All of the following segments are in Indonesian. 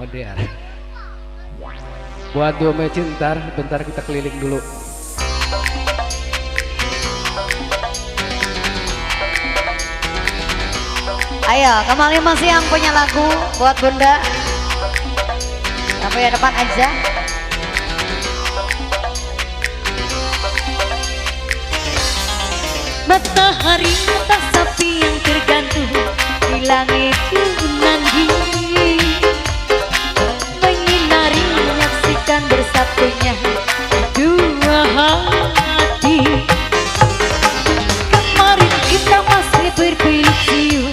modern. Buat duo mecin bentar kita keliling dulu. Ayo, kembali masih yang punya lagu buat Bunda. Sampai ya depan aja. Matahari tak sapi yang tergantung di langit nanti, menyinari menyaksikan bersatunya dua hati. Kemarin kita masih berpilu cium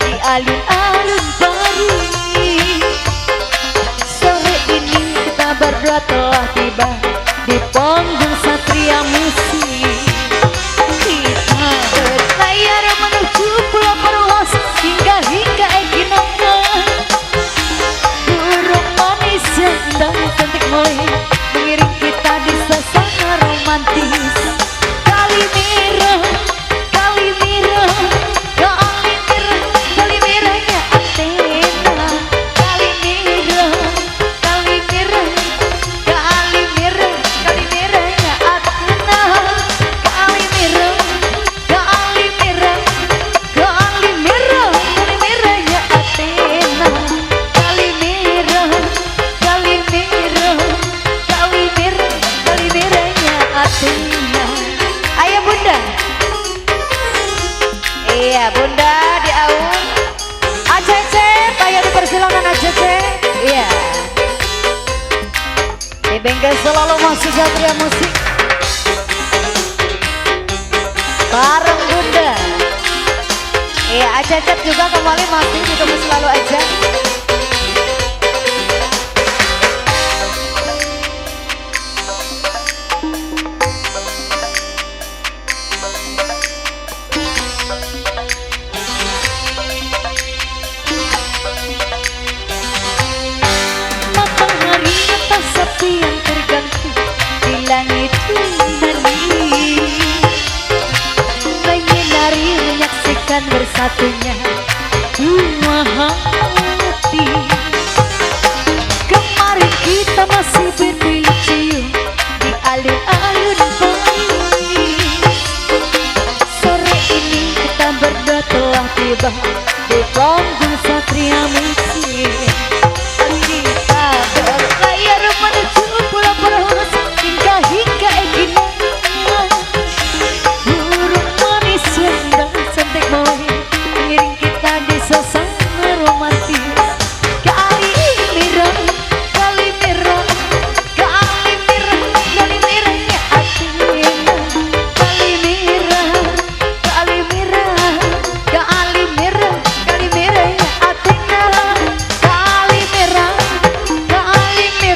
di alun-alun baru, sore ini kita berdua telah tiba di panggung Satria Musik. Berlayar menuju pulau perwas hingga Eginanga, burung manis dan cantik mulai mengiring kita di suasana romantis. Kalimera, Kalimera, Kalimera, Kalimeranya Athena. Kalimera, Kalimera, Kalimera, Kalimeranya Athena. Kalimera, Kalimera, Kalimera, Kalimeranya Athena. Kalimera, Kalimera, Kalimera, Kalimeranya Athena. Ayo Bunda. Iya Bunda di aun. Acece, ayo dipersilakan Acece. Iya. Di bengkel selalu masuk Satria Musik. Bareng Bunda. Iya, Acecep juga kembali masih ditunggu selalu aja. Matahari atas sapi yang tergantung di langit nanti, menyinari menyaksikan bersatunya dua hati. Kemarin kita masih berpilu cium di alun-alun Bali, sore ini kita berdua telah tiba di panggung Satria Musik. Kita berlayar menuju pulau perwas hingga Eginanga, burung manis dan cantik mulai mengiring kita di suasana romantis. Kalimera, Kalimera, Kalimera, Kalimeranya Athena. Kalimera, Kalimera, Kalimera, Kalimeranya Athena. Kalimera, Kalimera,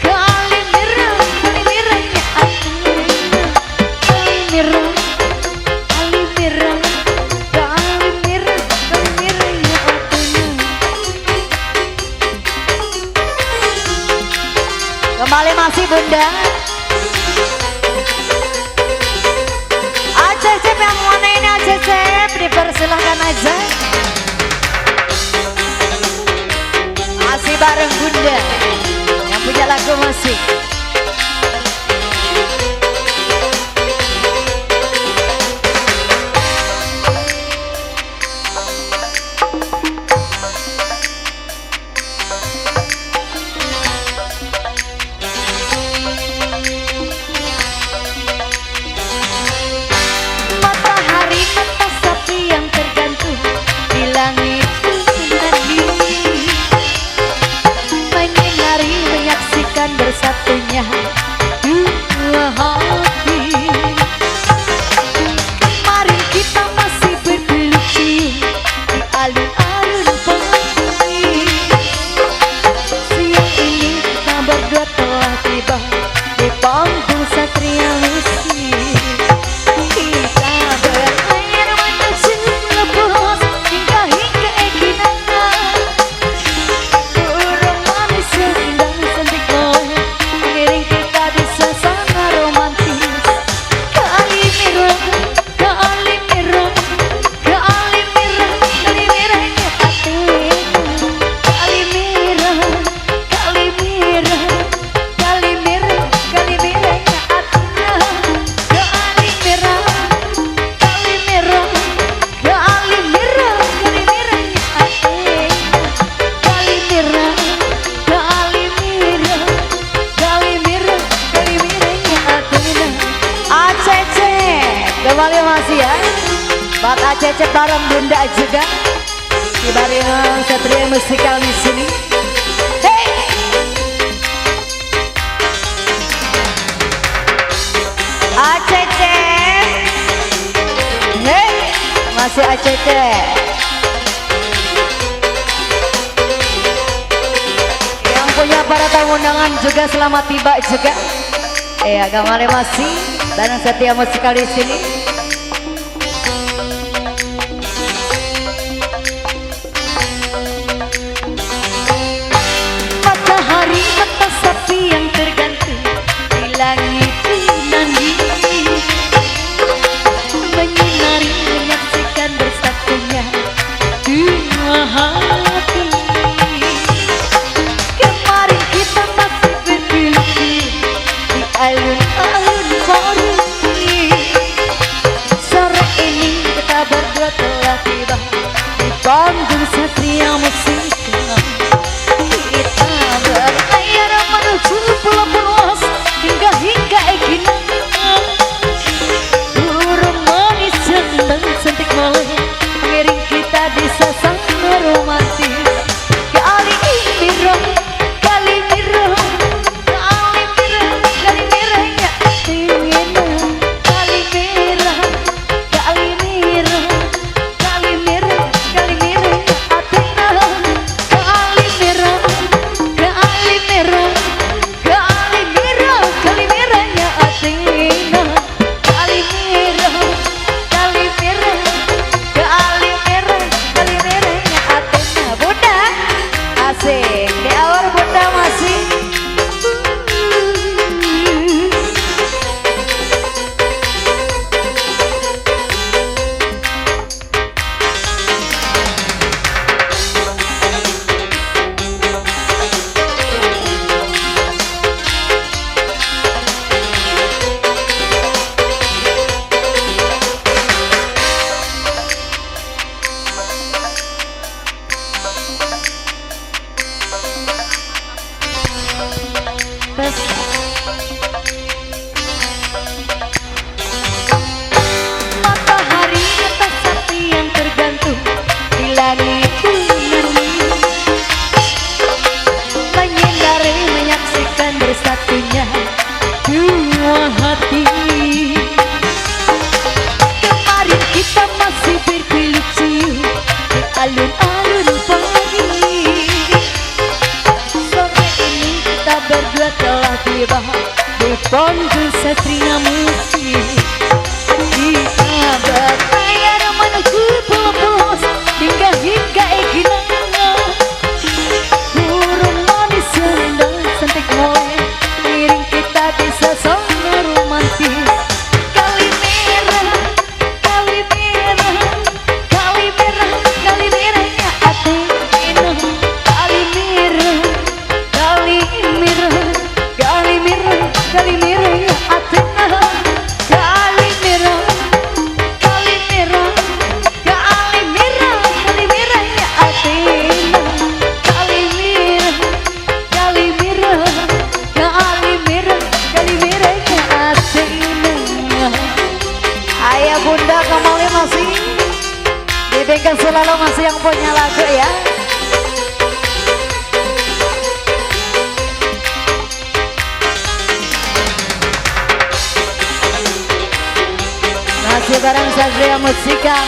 Kalimera, Kalimeranya Athena. Kalimera, Kalimera, Kalimera, Kalimeranya Athena. Kembali masih Bunda. Acecep yang mana ini Acecep, dipersilahkan aja. Masih bareng Bunda yang punya lagu musik. Matahari atas sapi yang tergantung di langit nanti, menyinari menyaksikan bersatunya Cecep bareng Bunda juga di bareng Satria Musikal di sini. Hey, Cecep, hey, masih Cecep. Yang punya para tamu undangan juga selamat tiba juga. Ya, kembali masih bareng Satria Musikal di sini. Bandung Satria Musikal, kita berlayar menuju pulau luas hingga Egina. Burung manis dan cantik malam mengiring kita di sasana romantis. Kali mirah, kali mirah, kali mirah, kali mirahnya ingin. Kali mirah, kali mirah, kali mirah, kali mirah Athena. Kali mirah, kali mirah, kali mirah, kali mirahnya Athena. Kali mirah, kali mirah, kali mirah, kali mirahnya Athena. Bunda, Asik, di awal Bunda masih. matahari atas sapi yang tergantung di langit bumi, menyinari menyaksikan bersatunya dua hati. Kemarin kita masih berpilut cium di alun-alun pagi. Sore ini kita berdua telah tiba di Bandung Satria Musikal. Kita berlayar menuju pulau hingga Egina. Burung manis dan cantik mulai mengiring kita di sasana romantis. Kali mirah, kali mirah, kali mirah, kali mirahnya Athena. Kali mirah, kali mirah, kali mirah, kali mirahnya Athena. Kali mirah, kali mirah, kali mirah, kali mirahnya Athena. Kali mirah, kali mirah, kali mirah, kali mirahnya Athena. Ayah Bunda kembali masih di bengkel selalu masih yang punya lagu ya. Masih bareng Satria Musikal.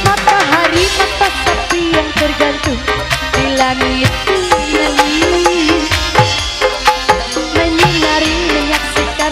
Matahari mata sapi yang tergantung di langit bumi, menyinari menyaksikan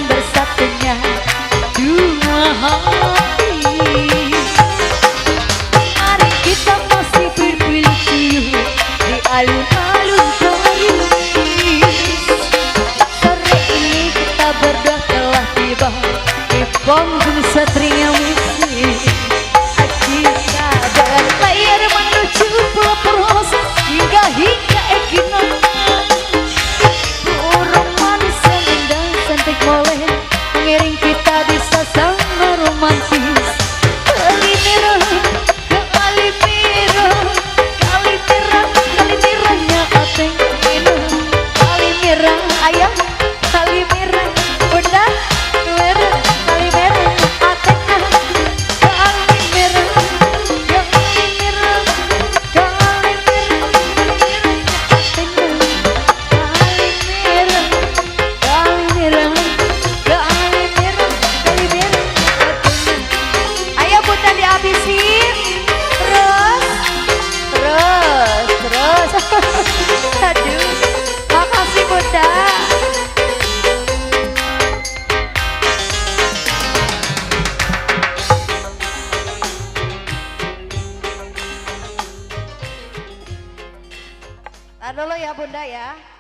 dihabisin. Terus. Aduh, makasih Bunda. Tahan dulu ya Bunda ya.